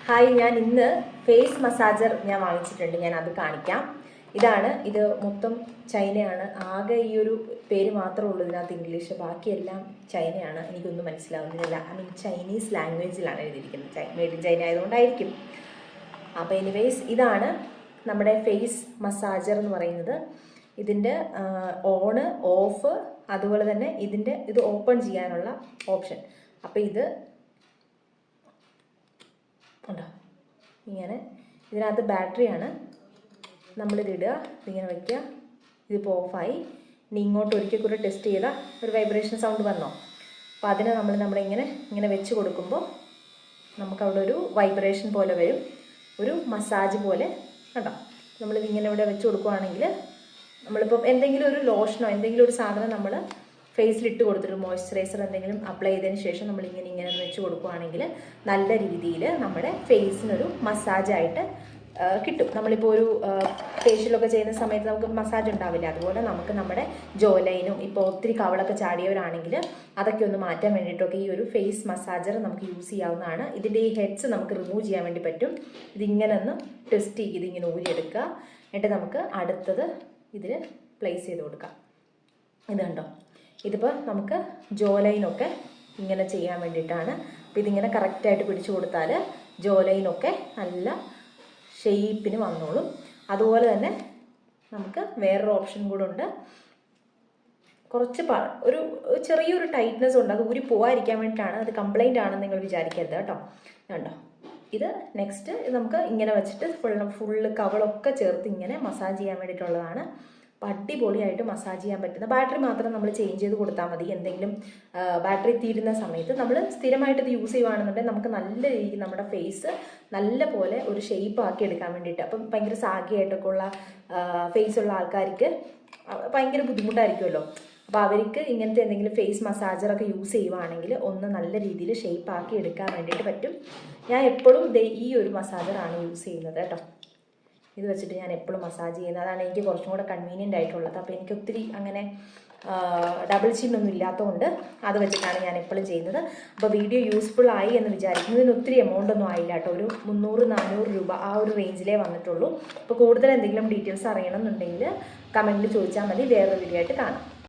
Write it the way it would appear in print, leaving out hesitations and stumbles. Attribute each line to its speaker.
Speaker 1: Hi, ഞാൻ ഇന്ന് face massager ഞാൻ വാങ്ങിച്ചിട്ടുണ്ട്. ഞാൻ അത് കാണിക്കാം. ഇത് മൊത്തം ചൈനയാണ്. ആകെ ഈ ഒരു പേര് മാത്രമേ ഉള്ളൂ ഇതിനകത്ത് ഇംഗ്ലീഷ്, ബാക്കിയെല്ലാം ചൈനയാണ്. എനിക്കൊന്നും മനസ്സിലാവുന്നില്ല. ചൈനീസ് ലാംഗ്വേജിലാണ് എഴുതിയിരിക്കുന്നത്. മെയ്ഡ് ഇൻ ചൈന ആയതുകൊണ്ടായിരിക്കും. അപ്പോൾ എനിവേസ് ഇതാണ് നമ്മുടെ ഫേസ് മസാജർ എന്ന് പറയുന്നത്. ഇതിൻ്റെ ഓണ്, ഓഫ്, അതുപോലെ തന്നെ ഇത് ഓപ്പൺ ചെയ്യാനുള്ള ഓപ്ഷൻ. അപ്പോൾ ഇത് ഉണ്ടോ, ഇങ്ങനെ ഇതിനകത്ത് ബാറ്ററിയാണ്. നമ്മളിതിടുക, ഇതിങ്ങനെ വയ്ക്കുക. ഇതിപ്പോൾ ഓഫായി. ഇനി ഇങ്ങോട്ട് ഒരിക്കൽ കൂടെ ടെസ്റ്റ് ചെയ്താൽ ഒരു വൈബ്രേഷൻ സൗണ്ട് വന്നോ. അപ്പോൾ അതിനെ നമ്മളിങ്ങനെ വെച്ച് കൊടുക്കുമ്പോൾ നമുക്കവിടെ ഒരു വൈബ്രേഷൻ പോലെ വരും, ഒരു മസാജ് പോലെ. കണ്ടോ, നമ്മളിതിങ്ങനെ ഇവിടെ വെച്ച് കൊടുക്കുകയാണെങ്കിൽ നമ്മളിപ്പോൾ എന്തെങ്കിലും ഒരു ലോഷനോ എന്തെങ്കിലും ഒരു സാധനം നമ്മൾ ഫേസിലിട്ട് കൊടുത്തിട്ട് മോയ്സ്ചറൈസർ എന്തെങ്കിലും അപ്ലൈ ചെയ്തതിന് ശേഷം നമ്മളിങ്ങനെ വെച്ച് കൊടുക്കുകയാണെങ്കിൽ നല്ല രീതിയിൽ നമ്മുടെ ഫേസിനൊരു മസാജായിട്ട് കിട്ടും. നമ്മളിപ്പോൾ ഒരു ഫേഷ്യലൊക്കെ ചെയ്യുന്ന സമയത്ത് നമുക്ക് മസാജ് ഉണ്ടാവില്ല, അതുപോലെ നമുക്ക് നമ്മുടെ ജോ ലൈനും ഇപ്പോൾ ഒത്തിരി കവളൊക്കെ ചാടിയവരാണെങ്കിൽ അതൊക്കെ ഒന്ന് മാറ്റാൻ വേണ്ടിയിട്ടൊക്കെ ഈ ഒരു ഫേസ് മസാജർ നമുക്ക് യൂസ് ചെയ്യാവുന്നതാണ്. ഇതിൻ്റെ ഈ ഹെഡ്സ് നമുക്ക് റിമൂവ് ചെയ്യാൻ വേണ്ടി പറ്റും. ഇതിങ്ങനെ ഒന്ന് ടെസ്റ്റ് ചെയ്ത് ഇതിങ്ങനെ ഊരിയെടുക്കുക. എന്നിട്ട് നമുക്ക് അടുത്തത് ഇതിൽ പ്ലേസ് ചെയ്ത് കൊടുക്കാം. ഇത് കണ്ടോ, ഇതിപ്പോൾ നമുക്ക് ജോ ലൈനൊക്കെ ഇങ്ങനെ ചെയ്യാൻ വേണ്ടിയിട്ടാണ്. അപ്പോൾ ഇതിങ്ങനെ കറക്റ്റായിട്ട് പിടിച്ചു കൊടുത്താൽ ജോ ലൈനൊക്കെ നല്ല ഷേപ്പിന് വന്നോളും. അതുപോലെ തന്നെ നമുക്ക് വേറൊരു ഓപ്ഷൻ കൂടെ ഉണ്ട്. കുറച്ച് ഒരു ചെറിയൊരു ടൈറ്റ്നെസ് ഉണ്ട്, അത് ഊരി പോകാതിരിക്കാൻ വേണ്ടിയിട്ടാണ്. അത് കംപ്ലൈൻ്റ് ആണെന്ന് നിങ്ങൾ വിചാരിക്കരുത് കേട്ടോ. കണ്ടോ, ഇത് നെക്സ്റ്റ് നമുക്ക് ഇങ്ങനെ വെച്ചിട്ട് ഫുള്ള് കവളൊക്കെ ചേർത്ത് ഇങ്ങനെ മസാജ് ചെയ്യാൻ വേണ്ടിയിട്ടുള്ളതാണ്. അപ്പോൾ അടിപൊളിയായിട്ട് മസാജ് ചെയ്യാൻ പറ്റുന്ന, ബാറ്ററി മാത്രം നമ്മൾ ചേഞ്ച് ചെയ്ത് കൊടുത്താൽ മതി. എന്തെങ്കിലും ബാറ്ററി തീരുന്ന സമയത്ത് നമ്മൾ സ്ഥിരമായിട്ട് ഇത് യൂസ് ചെയ്യുകയാണെന്നുണ്ടെങ്കിൽ നമുക്ക് നല്ല രീതിക്ക് നമ്മുടെ ഫേസ് നല്ല പോലെ ഒരു ഷേപ്പ് ആക്കി എടുക്കാൻ വേണ്ടിയിട്ട്. അപ്പം ഭയങ്കര സാഗിയായിട്ടൊക്കെ ഉള്ള ഫേസുള്ള ആൾക്കാർക്ക് ഭയങ്കര ബുദ്ധിമുട്ടായിരിക്കുമല്ലോ. അപ്പോൾ അവർക്ക് ഇങ്ങനത്തെ എന്തെങ്കിലും ഫേസ് മസാജറൊക്കെ യൂസ് ചെയ്യുവാണെങ്കിൽ ഒന്ന് നല്ല രീതിയിൽ ഷേപ്പ് ആക്കി എടുക്കാൻ വേണ്ടിയിട്ട് പറ്റും. ഞാൻ എപ്പോഴും ഈ ഒരു മസാജറാണ് യൂസ് ചെയ്യുന്നത് കേട്ടോ. ഇത് വെച്ചിട്ട് ഞാൻ എപ്പോഴും മസാജ് ചെയ്യുന്നത്, അതാണ് എനിക്ക് കുറച്ചും കൂടെ കൺവീനിയൻ്റ് ആയിട്ടുള്ളത്. അപ്പോൾ എനിക്ക് ഒത്തിരി അങ്ങനെ ഡബിൾ ചിന്നൊന്നും ഇല്ലാത്തതുകൊണ്ട് അത് വെച്ചിട്ടാണ് ഞാൻ എപ്പോഴും ചെയ്യുന്നത്. അപ്പോൾ വീഡിയോ യൂസ്ഫുൾ ആയി എന്ന് വിചാരിക്കുന്നു. ഇതിന് ഒത്തിരി എമൗണ്ട് ഒന്നും ആയില്ല കേട്ടോ, ഒരു 300-400 രൂപ ആ ഒരു റേഞ്ചിലേ വന്നിട്ടുള്ളൂ. അപ്പോൾ കൂടുതൽ എന്തെങ്കിലും ഡീറ്റെയിൽസ് അറിയണം എന്നുണ്ടെങ്കിൽ കമൻറ്റിൽ ചോദിച്ചാൽ മതി. വേറൊരു വീഡിയോ ആയിട്ട് കാണാം.